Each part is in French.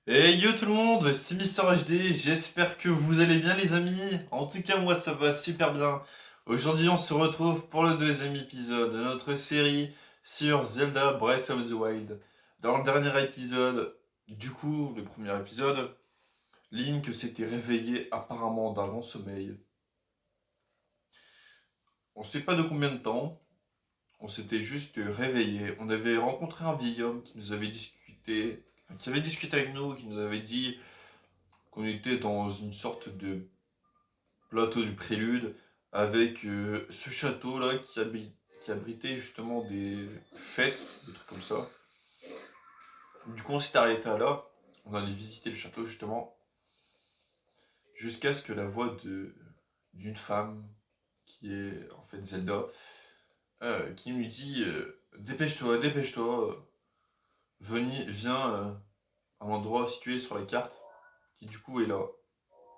Hey yo tout le monde, c'est Mister HD, j'espère que vous allez bien les amis. En tout cas moi ça va super bien. Aujourd'hui on se retrouve pour le deuxième épisode de notre série sur Zelda Breath of the Wild. Dans le dernier épisode, du coup le premier épisode, Link s'était réveillé apparemment d'un long sommeil. On sait pas de combien de temps, on s'était juste réveillé. On avait rencontré un vieil homme qui nous avait discuté, qui avait discuté avec nous, qui nous avait dit qu'on était dans une sorte de plateau du Prélude avec ce château là qui abritait justement des fêtes, des trucs comme ça. Du coup on s'est arrêté là, on allait visiter le château justement, jusqu'à ce que la voix d'une femme qui est en fait Zelda, qui nous dit dépêche-toi, dépêche-toi, viens à un endroit situé sur la carte, qui du coup est là,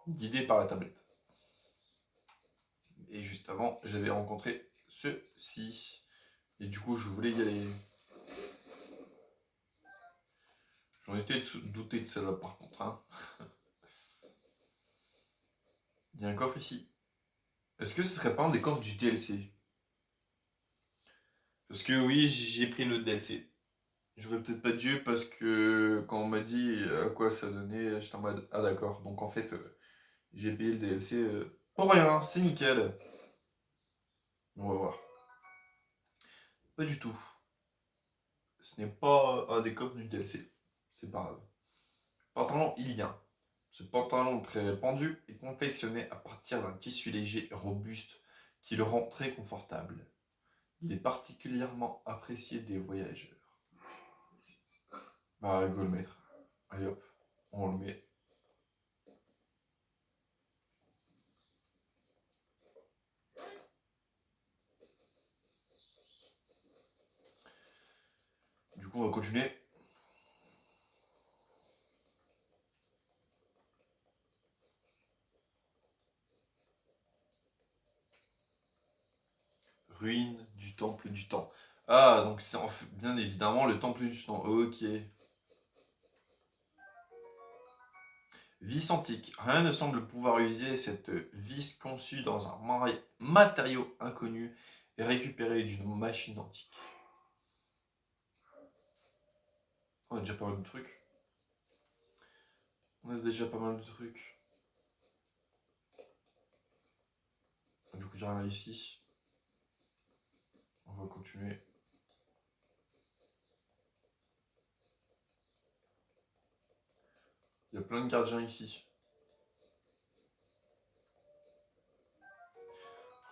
guidé par la tablette. Et juste avant, j'avais rencontré ceci. Et du coup, je voulais y aller. J'en étais douté de celle-là par contre. Hein. Il y a un coffre ici. Est-ce que ce serait pas un des coffres du DLC? Parce que oui, j'ai pris le DLC. J'aurais peut-être pas dû parce que quand on m'a dit à quoi ça donnait, j'étais en mode ah d'accord. Donc en fait, j'ai payé le DLC pour rien, c'est nickel. On va voir. Pas du tout. Ce n'est pas un des coffres du DLC. C'est pas grave. Pantalon ilien. Ce pantalon très répandu est confectionné à partir d'un tissu léger et robuste qui le rend très confortable. Il est particulièrement apprécié des voyageurs. Bah, go le mettre. Allez hop, on le met. Du coup, on va continuer. Ruine du temple du temps. Ah, donc c'est bien évidemment le temple du temps. Ok. Vis antique. Rien ne semble pouvoir user cette vis conçue dans un matériau inconnu et récupérée d'une machine antique. On a déjà pas mal de trucs. On a déjà pas mal de trucs. Du coup, il n'y a rien ici. On va continuer. Il y a plein de gardiens ici.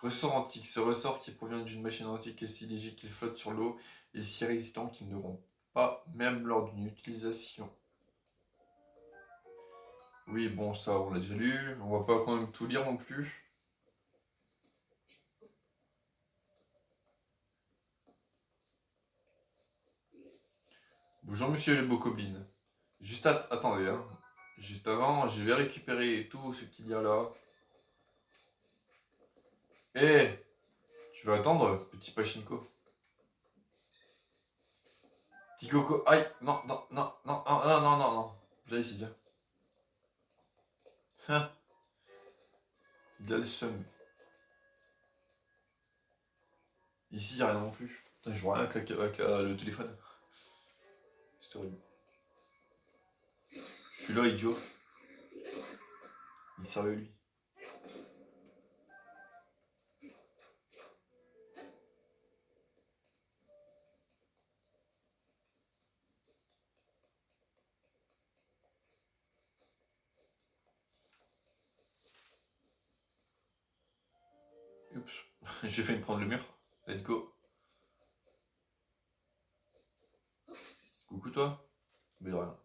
Ressort antique. Ce ressort qui provient d'une machine antique est si léger qu'il flotte sur l'eau et si résistant qu'il ne rompt pas, même lors d'une utilisation. Oui, bon, ça, on l'a déjà lu. On va pas quand même tout lire non plus. Bonjour, monsieur le bokoblin. Juste attendez, hein. Juste avant, je vais récupérer tout ce qu'il y a là. Eh, tu vas attendre, petit pachinko. Petit coco. Aïe, non, non, non, non, non, non, non, non, non. Viens ici, viens. Hein, il a le seum. Ici, il a rien non plus. Putain, je vois rien avec le téléphone. C'est horrible. Je suis là, idiot. Il est sérieux, lui. Oups. J'ai failli me prendre le mur. Let's go. Coucou, toi. Mais de rien.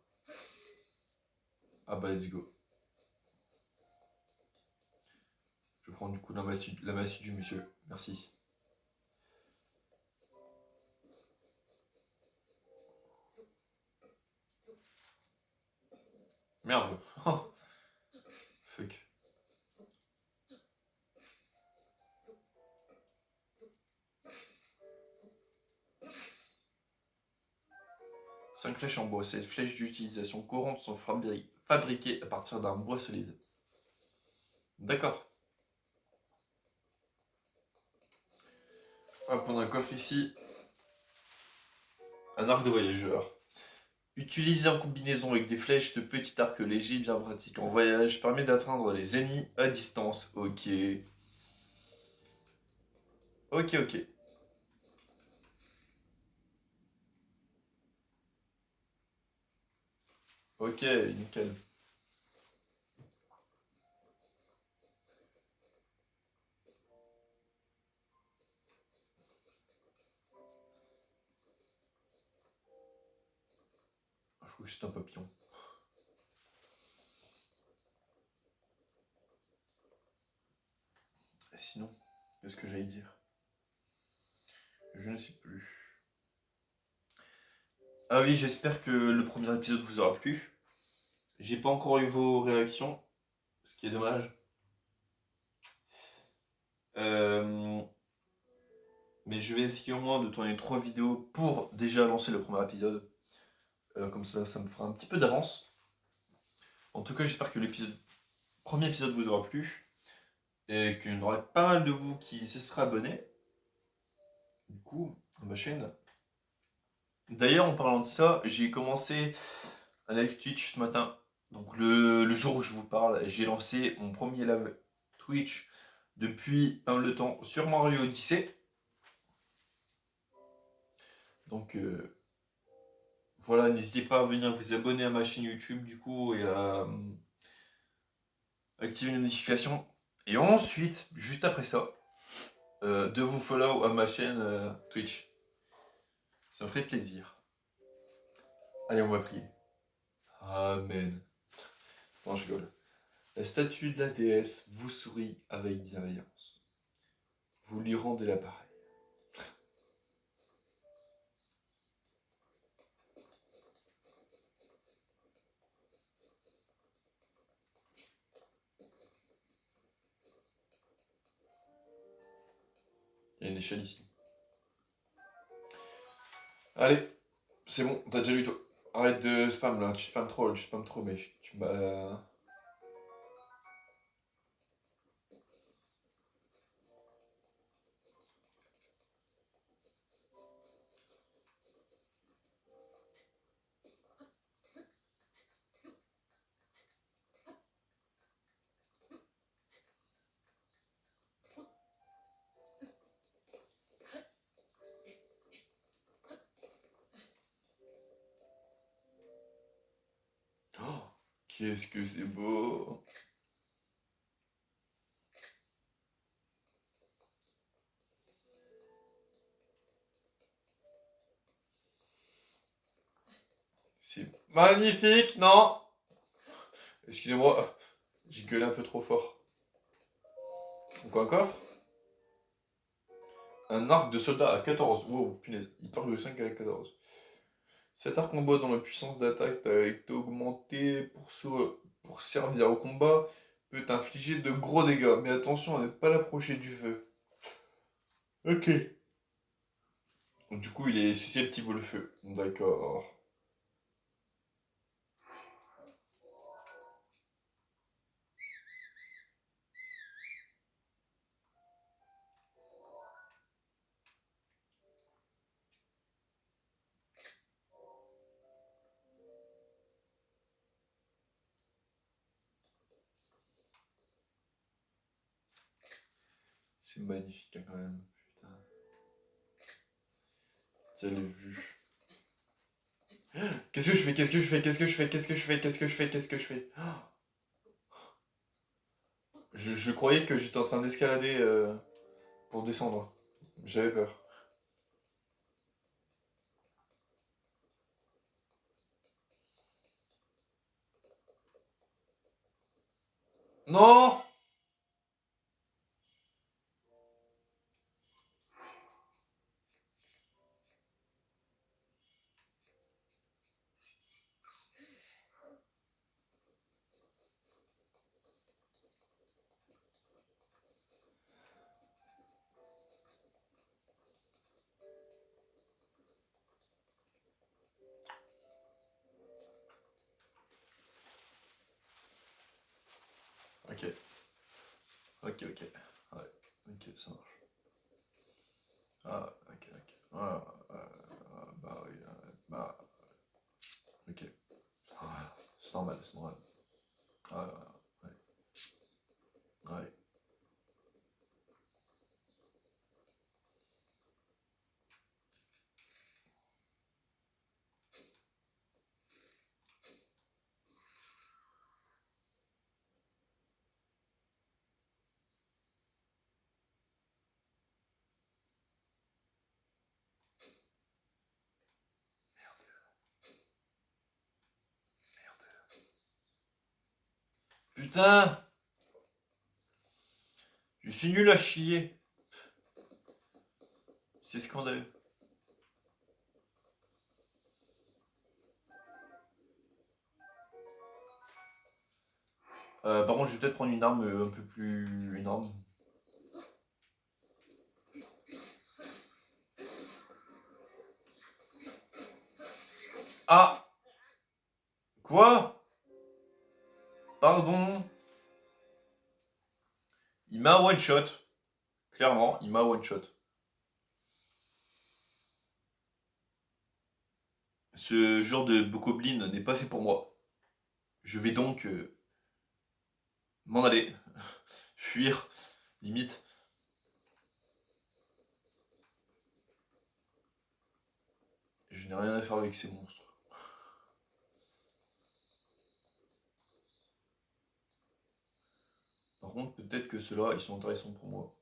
Ah bah, let's go. Je prends du coup la massue du monsieur. Merci. Merde. Fuck. 5 flèches en bois. Ces flèches d'utilisation courante sont fabriquées à partir d'un bois solide. D'accord. Hop, on a un coffre ici. Un arc de voyageur. Utilisé en combinaison avec des flèches, ce petit arc léger, bien pratique en voyage, permet d'atteindre les ennemis à distance. Ok. Ok, ok. Ok, nickel. Je trouve que c'est un papillon. Sinon, qu'est-ce que j'allais dire? Je ne sais plus. Ah oui, j'espère que le premier épisode vous aura plu. J'ai pas encore eu vos réactions, ce qui est dommage. Euh, mais je vais essayer au moins de tourner 3 vidéos pour déjà lancer le premier épisode. Comme ça me fera un petit peu d'avance. En tout cas, j'espère que premier épisode vous aura plu. Et qu'il y en aura pas mal de vous qui se sera abonné. Du coup, à ma chaîne. D'ailleurs, en parlant de ça, j'ai commencé un live Twitch ce matin. Donc le jour où je vous parle, j'ai lancé mon premier live Twitch depuis un le temps sur Mario Odyssey. Donc voilà, n'hésitez pas à venir vous abonner à ma chaîne YouTube du coup et à activer les notifications. Et ensuite, juste après ça, de vous follow à ma chaîne Twitch. Ça me ferait plaisir. Allez, on va prier. Amen. Non, je rigole. La statue de la déesse vous sourit avec bienveillance. Vous lui rendez l'appareil. Il y a une échelle ici. Allez, c'est bon, t'as déjà lu toi. Arrête de spam là, tu spams trop, mais tu m'as. Oh, qu'est-ce que c'est beau! C'est magnifique, non? Excusez-moi, j'ai gueulé un peu trop fort. Encore un coffre? Un arc de soldat à 14. Wow, punaise, il part de 5 à 14. Cet arc en bois dont la puissance d'attaque a été augmentée pour servir au combat peut infliger de gros dégâts. Mais attention à ne pas l'approcher du feu. Ok. Du coup, il est susceptible au feu. D'accord. C'est magnifique hein, quand même. Putain. Quelle vue. Qu'est-ce que je fais? Qu'est-ce que je fais? Qu'est-ce que je fais? Qu'est-ce que je fais? Qu'est-ce que je fais? Qu'est-ce que je fais? Je croyais que j'étais en train d'escalader pour descendre. J'avais peur. Non! Ok. Ok. Ouais. Ok, ça marche. Ah, ok. Bah oui. Bah. Ok. C'est normal. Ouais. Ouais. Putain! Je suis nul à chier. C'est scandaleux. Par contre, je vais peut-être prendre une arme un peu plus. Une arme. Ah! Quoi? Pardon? Il m'a one shot. Clairement, il m'a one shot. Ce genre de bokoblin n'est pas fait pour moi. Je vais donc m'en aller. Fuir. Limite. Je n'ai rien à faire avec ces monstres. Par contre, peut-être que ceux-là, ils sont intéressants pour moi.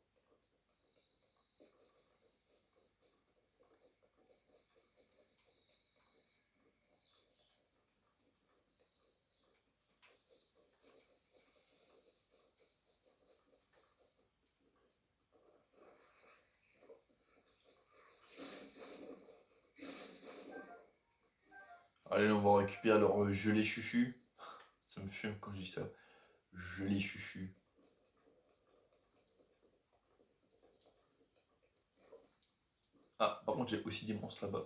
Allez, on va récupérer leur gelée chuchu. Ça me fume quand je dis ça. Gelée chuchu. Ah, par contre, j'ai aussi des monstres là-bas.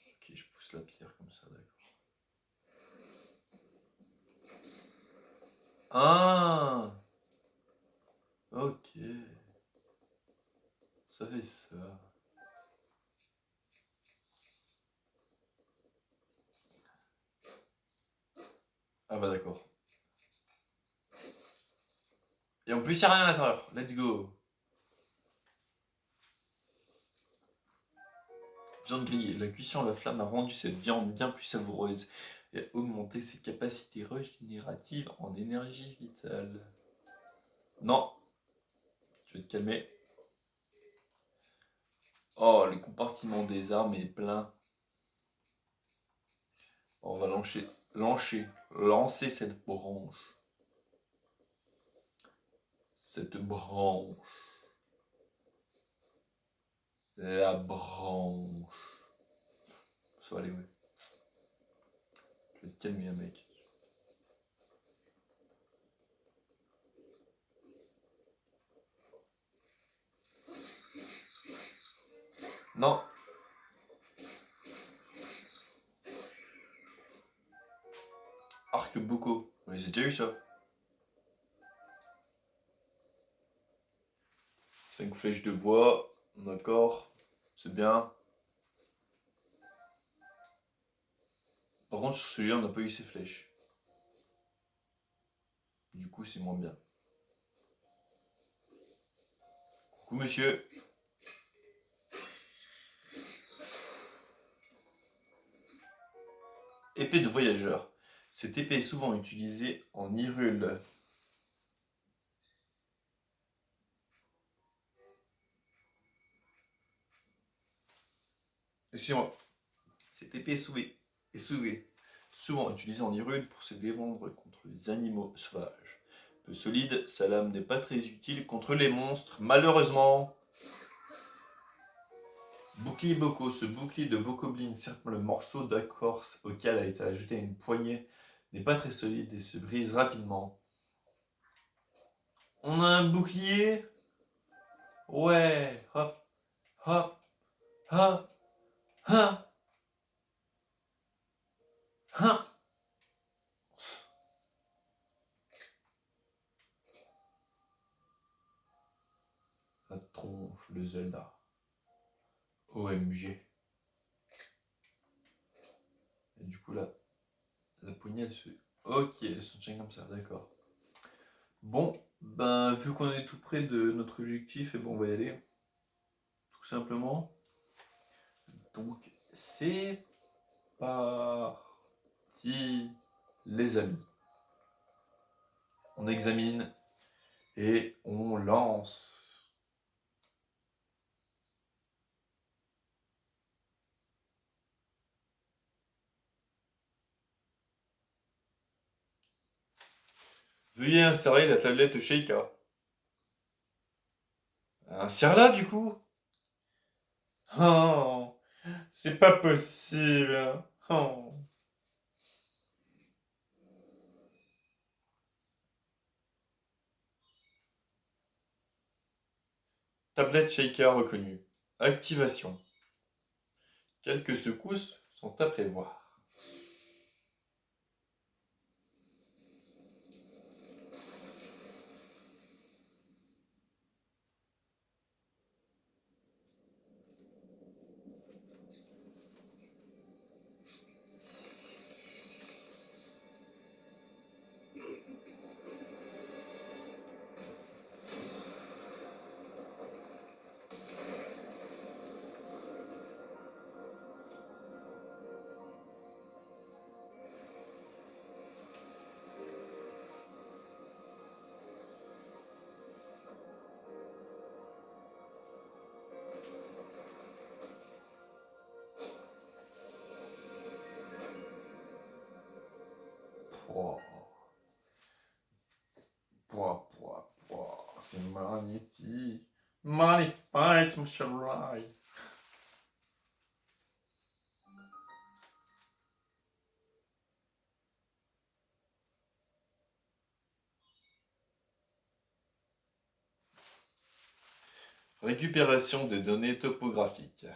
Ok, je pousse la pierre comme ça, d'accord. Ah! Ok. Ça fait ça. Ah bah d'accord. Et en plus, il n'y a rien à l'intérieur. Let's go. Viande grillée. La cuisson à la flamme a rendu cette viande bien plus savoureuse et a augmenté ses capacités régénératives en énergie vitale. Non, tu vas te calmer. Oh, le compartiment des armes est plein. On va lancer cette branche. Cette branche. La branche. Ça va aller, ouais. Je vais te calmer, mec. Non. Arc-boucaud. Oui, j'ai déjà eu ça. 5 flèches de bois. D'accord. C'est bien. Par contre, sur celui-là, on n'a pas eu ces flèches. Du coup, c'est moins bien. Coucou, monsieur. Épée de voyageur. Cette épée est souvent utilisée en Hyrule. Excusez-moi. Cette épée souvent utilisée en Hyrule pour se défendre contre les animaux sauvages. Peu solide, sa lame n'est pas très utile contre les monstres, malheureusement. Bouclier Boko. Ce bouclier de Bokoblin serpent le morceau d'écorce auquel a été ajouté une poignée n'est pas très solide et se brise rapidement. On a un bouclier? Ouais, hop, hop, hop, hop, hop. La tronche de Zelda. OMG. Et du coup là, la poignée elle se... Ok, elle se tient comme ça, d'accord. Bon, ben vu qu'on est tout près de notre objectif, et bon on va y aller. Tout simplement. Donc c'est parti les amis. On examine et on lance. Veuillez insérer la tablette Sheikah. Insère-la du coup. Oh, c'est pas possible. Oh. Tablette Sheikah reconnue. Activation. Quelques secousses sont à prévoir. Pouah, pouah, pouah, pouah. C'est magnifique. Magnifique, mon chéri. Récupération des données topographiques.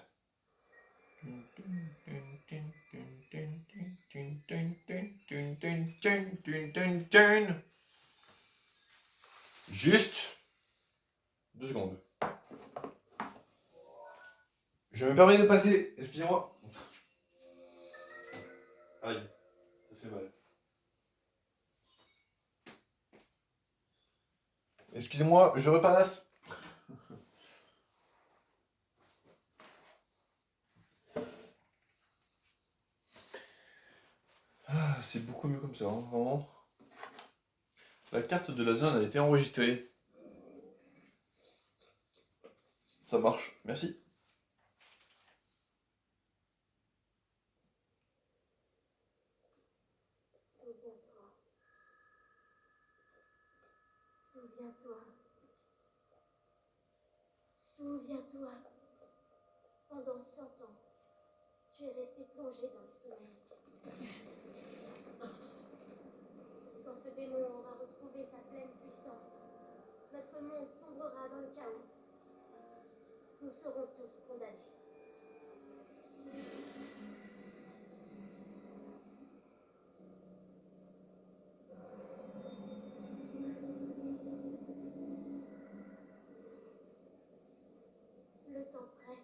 Juste 2 secondes. Je me permets de passer, excusez-moi. Aïe, ça fait mal. Excusez-moi, je repasse. Ah, c'est beaucoup mieux comme ça, hein, vraiment. La carte de la zone a été enregistrée. Ça marche, merci. Souviens-toi. Souviens-toi. Pendant 100 ans, tu es resté plongé dans le sommeil. Quand ce démon aura retrouvé sa pleine puissance, notre monde sombrera dans le chaos. Nous serons tous condamnés. Le temps presse.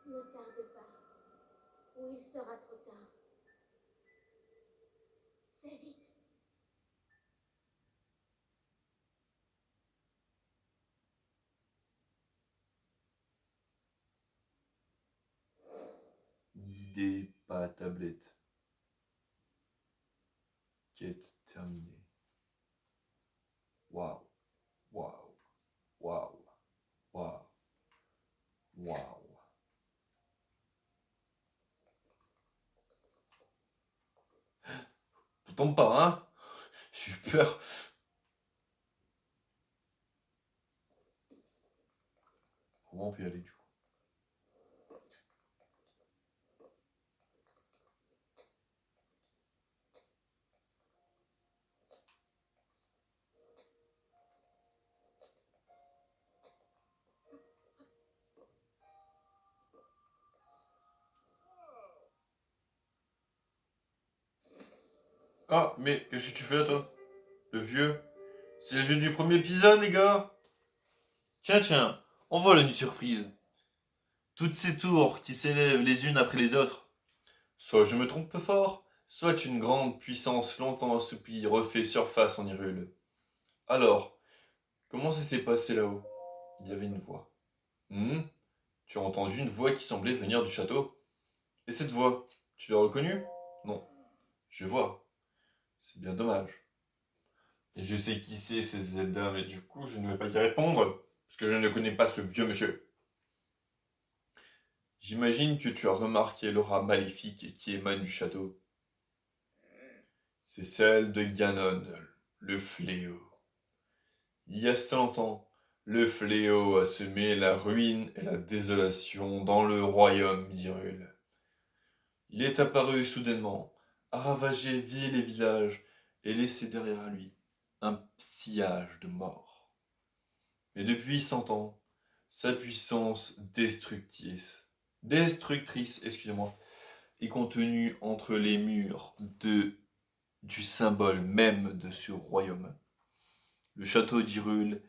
Ne tarde pas, ou il sera trop tard. Fais vite. Guidé par la tablette. Quête terminée. Waouh, waouh, waouh, waouh, waouh. Tombe pas, hein? J'ai eu peur. Comment on peut y aller du coup? Ah, mais qu'est-ce que tu fais là, toi? Le vieux? C'est le vieux du premier épisode, les gars? Tiens, tiens, on voit une surprise. Toutes ces tours qui s'élèvent les unes après les autres. Soit je me trompe peu fort, soit une grande puissance longtemps assoupie refait surface en Hyrule. Alors, comment ça s'est passé là-haut? Il y avait une voix. Hmm. Tu as entendu une voix qui semblait venir du château? Et cette voix, tu l'as reconnue? Non. Je vois. C'est bien dommage. Et je sais qui c'est, ces Zelda, mais du coup, je ne vais pas y répondre, parce que je ne connais pas ce vieux monsieur. J'imagine que tu as remarqué l'aura maléfique qui émane du château. C'est celle de Ganon, le fléau. Il y a 100 ans, le fléau a semé la ruine et la désolation dans le royaume d'Hyrule. Il est apparu soudainement, a ravagé ville et village, et laissé derrière lui un sillage de mort. Mais depuis 100 ans, sa puissance destructrice, excusez-moi, est contenue entre les murs du symbole même de ce royaume. Le château d'Hyrule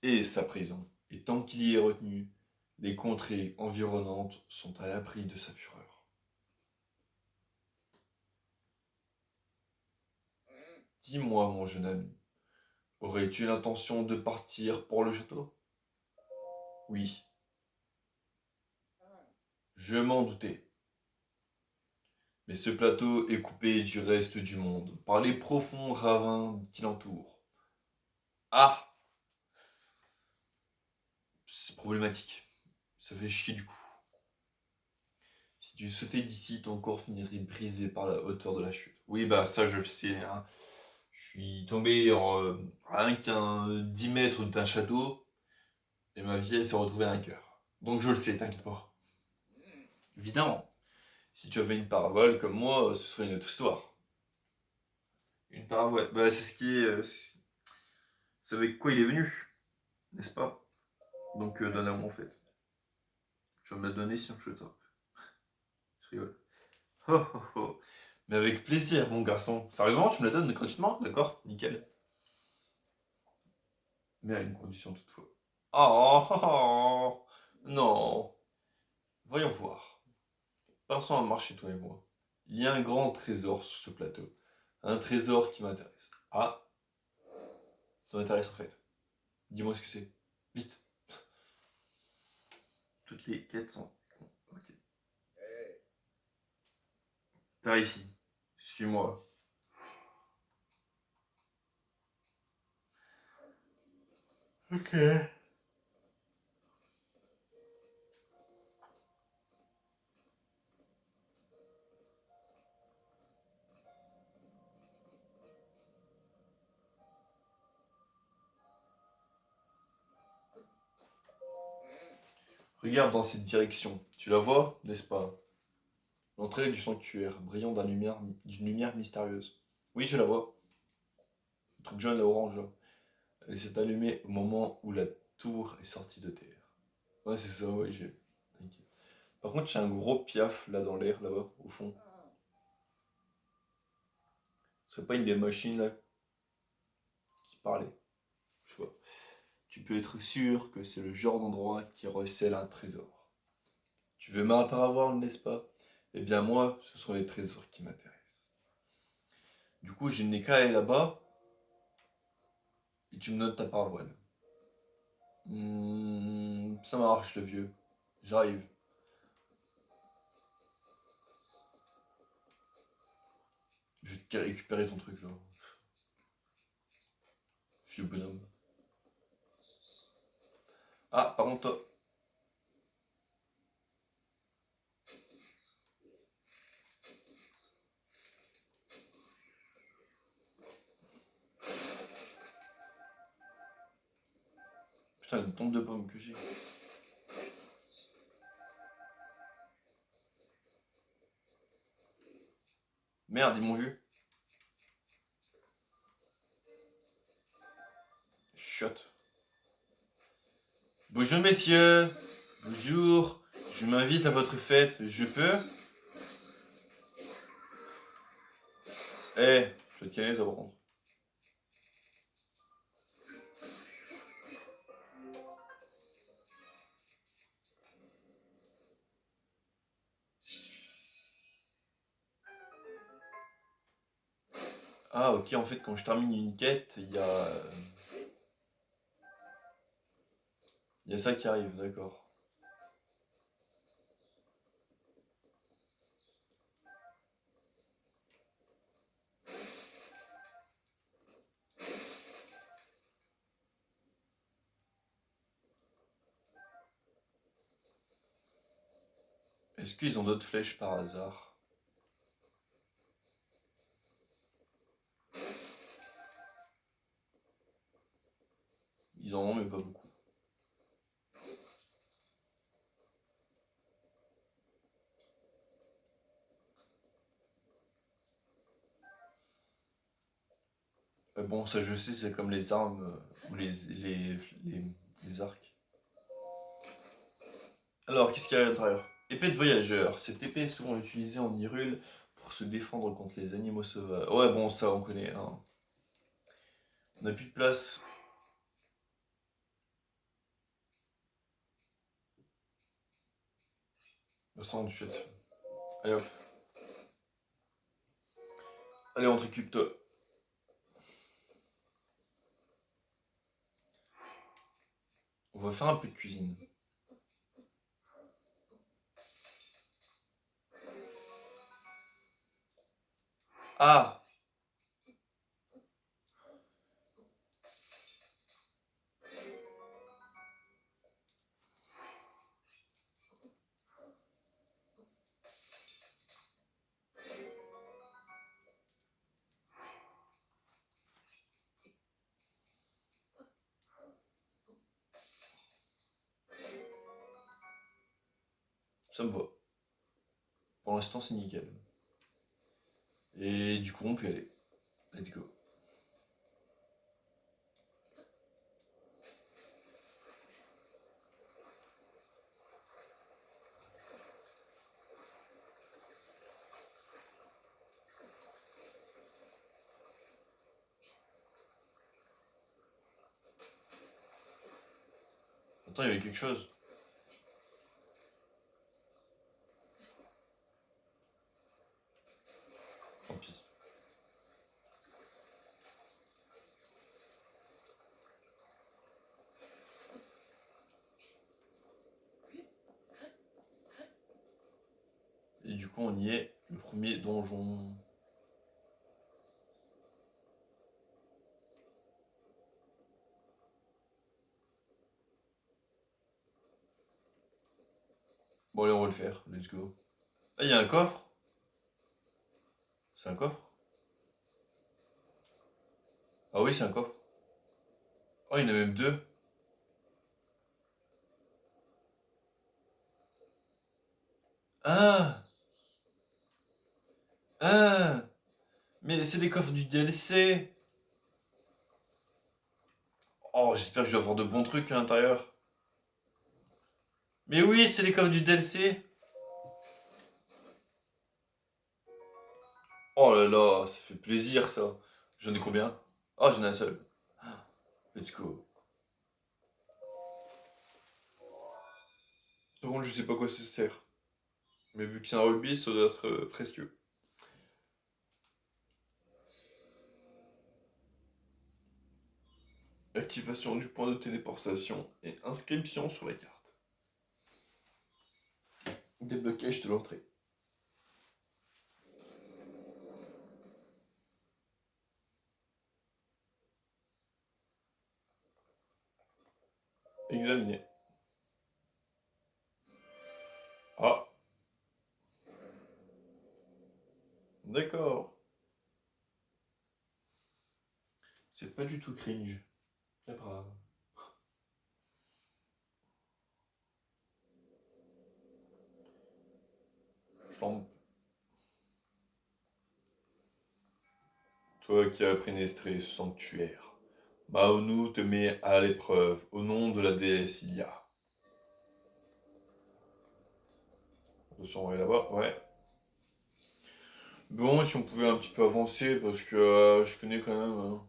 est sa prison, et tant qu'il y est retenu, les contrées environnantes sont à l'abri de sa fureur. Dis-moi, mon jeune ami, aurais-tu l'intention de partir pour le château? Oui, je m'en doutais. Mais ce plateau est coupé du reste du monde par les profonds ravins qui l'entourent. Ah, c'est problématique. Ça fait chier du coup. Si tu sautais d'ici, ton corps finirait brisé par la hauteur de la chute. Oui, bah ça je le sais, hein. Je suis tombé rien qu'un 10 mètres d'un château et ma vie elle s'est retrouvée à un cœur. Donc je le sais, t'inquiète pas. Évidemment, si tu avais une parabole comme moi, ce serait une autre histoire. Une parabole, bah c'est ce qui est... c'est avec quoi il est venu, n'est-ce pas? Donc donne-la-moi en fait. Je vais me la donner si je tape. Je rigole. Oh, oh, oh. Mais avec plaisir, mon garçon. Sérieusement, tu me la donnes gratuitement? D'accord, nickel. Mais à une condition toutefois. Oh, oh, oh. Non. Voyons voir. Passons un marché, toi et moi. Il y a un grand trésor sur ce plateau. Un trésor qui m'intéresse. Ah, ça m'intéresse en fait. Dis-moi ce que c'est. Vite. Toutes les quêtes sont... Ok. Par ici. Suis-moi. Ok. Regarde dans cette direction. Tu la vois, n'est-ce pas? L'entrée du sanctuaire, brillant d'une lumière mystérieuse. Oui, je la vois. Le truc jaune et orange, là. Elle s'est allumée au moment où la tour est sortie de terre. Ouais, c'est ça, ouais, j'ai. T'inquiète. Par contre, j'ai un gros piaf là dans l'air, là-bas, au fond. Ce serait pas une des machines là qui parlait. Je sais pas. Tu peux être sûr que c'est le genre d'endroit qui recèle un trésor. Tu veux ma paravoile, n'est-ce pas? Eh bien, moi, ce sont les trésors qui m'intéressent. Du coup, j'ai une qu'à aller là-bas et tu me notes ta paravoile. Ça marche, le vieux. J'arrive. Je vais te récupérer ton truc là. Vieux bonhomme. Ah, par contre, toi. Putain, le tombe de pommes que j'ai. Merde, ils m'ont vu. Chiotte. Bonjour messieurs. Bonjour. Je m'invite à votre fête. Je peux? Eh, Je vais te canner, par contre. Ah ok, en fait quand je termine une quête, il y a ça qui arrive, d'accord. Est-ce qu'ils ont d'autres flèches par hasard? Ils en ont mais pas beaucoup. Bon, ça je sais, c'est comme les armes ou les arcs. Alors, qu'est-ce qu'il y a à l'intérieur? Épée de voyageur. Cette épée est souvent utilisée en Hyrule pour se défendre contre les animaux sauvages. Ouais, bon, ça on connaît, hein. On n'a plus de place. Sans chute. Allez hop. Allez, on te récupère toi. On va faire un peu de cuisine. Ah! Ça me va. Pour l'instant, c'est nickel. Et du coup, on peut y aller. Let's go. Attends, il y avait quelque chose. Tant pis. Et du coup, on y est. Le premier donjon. Bon, allez, on va le faire. Let's go. Ah, il y a un coffre? C'est un coffre? Ah oui, c'est un coffre. Oh, il y en a même deux. Ah! Ah! Mais c'est les coffres du DLC! Oh, j'espère que je vais avoir de bons trucs à l'intérieur. Mais oui, c'est les coffres du DLC! Oh là là, ça fait plaisir ça. J'en ai combien? Oh, j'en ai un seul. Let's go. Par contre, je sais pas à quoi ça sert. Mais vu que c'est un rugby, ça doit être précieux. Activation du point de téléportation et inscription sur la carte. Déblocage de l'entrée. Examiner. Ah, d'accord. C'est pas du tout cringe. C'est brave. Je t'en- Toi qui as prénestré ce sanctuaire, Maonu te met à l'épreuve au nom de la déesse Ilia. Attention, on va là-bas, ouais. Bon, si on pouvait un petit peu avancer, parce que je connais quand même.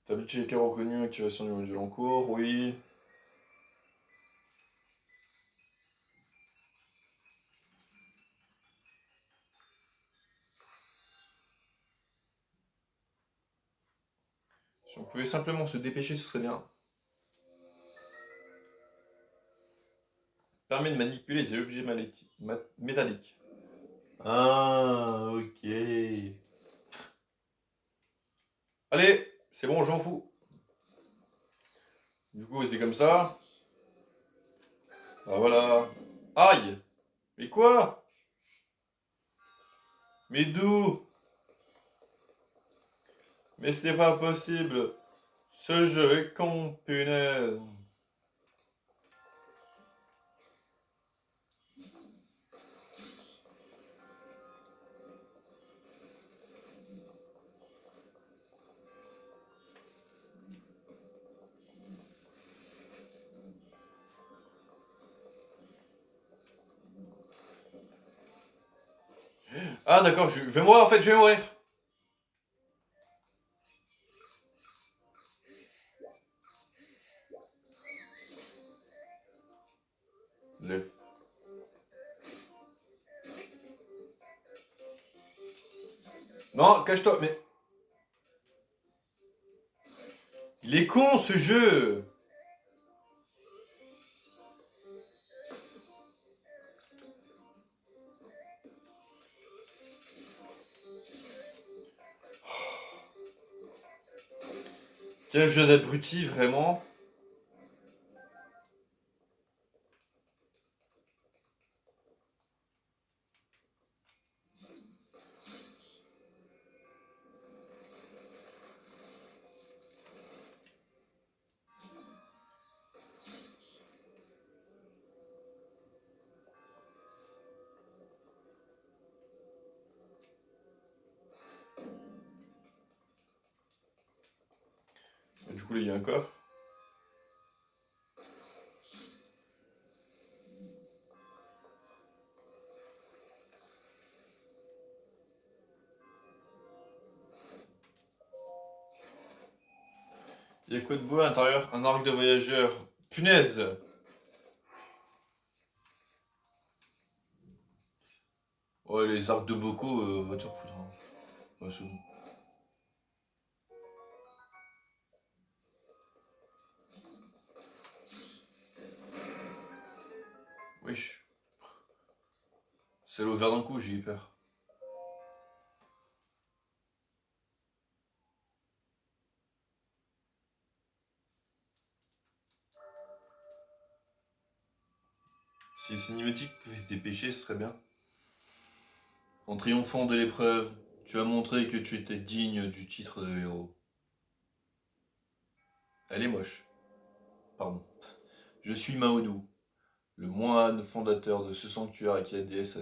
Tablette checker reconnu, activation du module en cours, oui. Si on pouvait simplement se dépêcher, ce serait bien. Permet de manipuler les objets métalliques. Ah, ok. Allez, c'est bon, j'en fous. Du coup, c'est comme ça. Ah voilà. Aïe! Mais quoi? Mais d'où? Mais ce n'est pas possible. Ce jeu est con, punaise. Ah d'accord, je vais mourir en fait, je vais mourir. Le... Non, cache-toi, mais... Il est con ce jeu. Quel jeu d'abruti, vraiment. Et du coup, là, il y a un coffre. Il y a quoi de beau à l'intérieur? Un arc de voyageur. Punaise! Ouais, les arcs de Boko, va te faire foutre. Hein. Ouais, c'est bon. Wesh. C'est l'ouvert d'un coup, j'ai eu peur. Si les cinématiques pouvaient se dépêcher, ce serait bien. En triomphant de l'épreuve, tu as montré que tu étais digne du titre de héros. Elle est moche. Pardon. Je suis Maonou, le moine fondateur de ce sanctuaire qui a déesse.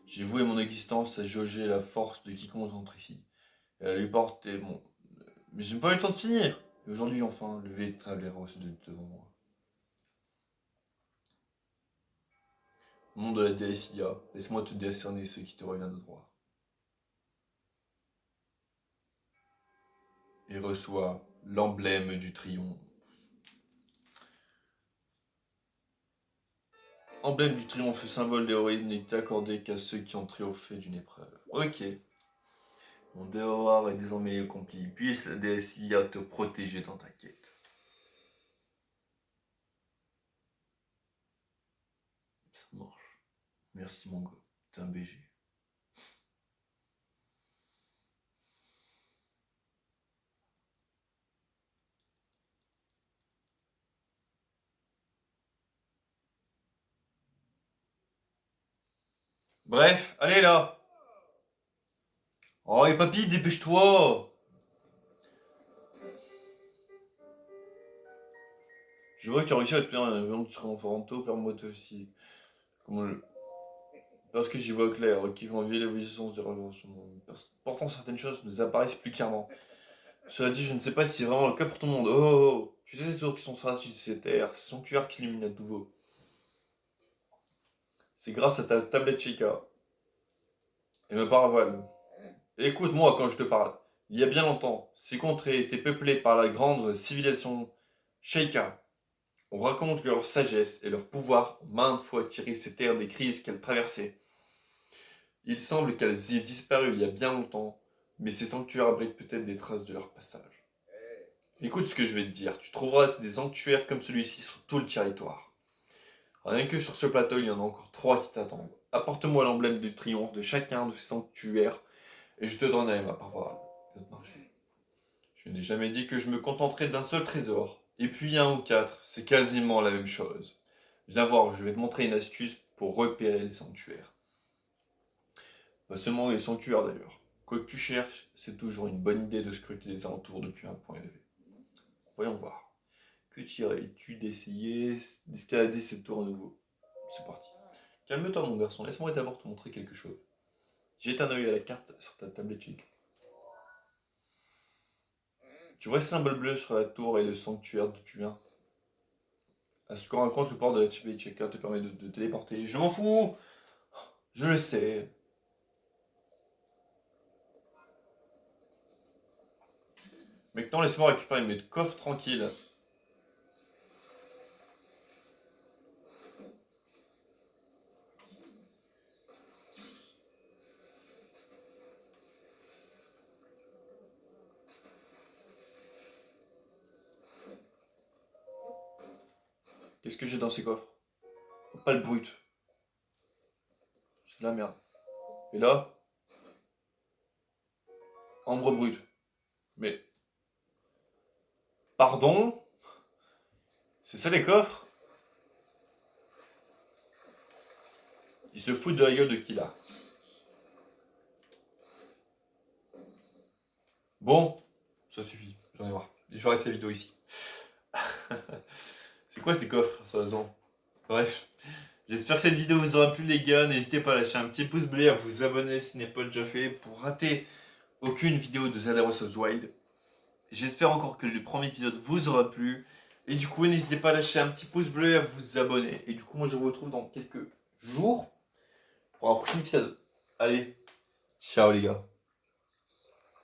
J'ai voué mon existence à jauger la force de quiconque entre ici. Et à lui porter mon. Mais j'ai pas eu le temps de finir! Et aujourd'hui, enfin, le véritable héros se devant moi. Au nom de la déesse Ia, laisse-moi te décerner ce qui te revient de droit. Et reçois l'emblème du triomphe. Emblème du triomphe, symbole d'héroïne n'est accordé qu'à ceux qui ont triomphé d'une épreuve. Ok. Mon devoir est désormais accompli. Puisse la déesse Ia te protéger dans ta quête. Ça marche. Merci mon gars. T'es un BG. Bref, allez là. Oh et papy, dépêche-toi. Je vois que tu as réussi à te plaire un avion de Toronto, perds-moi toi aussi. Parce que j'y vois clair, qui vont envier l'évolution des revensements. Pourtant, certaines choses nous apparaissent plus clairement. Cela dit, je ne sais pas si c'est vraiment le cas pour tout le monde. Oh, oh, oh. Tu sais, ces tours qui sont stratégiques de ces terres, c'est son cœur qui illumine à nouveau. C'est grâce à ta tablette Chica. Et me parle. Écoute-moi quand je te parle. Il y a bien longtemps, ces contrées étaient peuplées par la grande civilisation Sheikah. On raconte que leur sagesse et leur pouvoir ont maintes fois tiré ces terres des crises qu'elles traversaient. Il semble qu'elles aient disparu il y a bien longtemps, mais ces sanctuaires abritent peut-être des traces de leur passage. Écoute ce que je vais te dire, tu trouveras des sanctuaires comme celui-ci sur tout le territoire. Rien que sur ce plateau, il y en a encore 3 qui t'attendent. Apporte-moi l'emblème du triomphe de chacun de ces sanctuaires, et je te donnerai ma parole. Je n'ai jamais dit que je me contenterais d'un seul trésor. Et puis 1 ou 4, c'est quasiment la même chose. Viens voir, je vais te montrer une astuce pour repérer les sanctuaires. Pas seulement les sanctuaires d'ailleurs. Quoi que tu cherches, c'est toujours une bonne idée de scruter les alentours depuis un point élevé. Voyons voir. Que dirais-tu d'essayer d'escalader cette tour à nouveau? C'est parti. Calme-toi mon garçon, laisse-moi d'abord te montrer quelque chose. Jette un œil à la carte sur ta tablette chic. Tu vois ce symbole bleu sur la tour et le sanctuaire d'où tu viens? À ce qu'on raconte, le port de la tablette checker te permet de téléporter. Je m'en fous! Je le sais. Maintenant, laisse-moi récupérer mes coffres tranquilles. Qu'est-ce que j'ai dans ces coffres? Pas le brut. C'est de la merde. Et là? Ambre brut. Mais. Pardon? C'est ça les coffres? Ils se foutent de la gueule de qui là? Bon, ça suffit. J'en ai marre. J'arrête la vidéo ici. C'est quoi ces coffres, sérieusement? Bref. J'espère que cette vidéo vous aura plu les gars, n'hésitez pas à lâcher un petit pouce bleu et à vous abonner si ce n'est pas déjà fait pour rater aucune vidéo de Zelda Breath of the Wild. J'espère encore que le premier épisode vous aura plu et du coup n'hésitez pas à lâcher un petit pouce bleu et à vous abonner. Et du coup moi je vous retrouve dans quelques jours pour un prochain épisode. Allez, ciao les gars.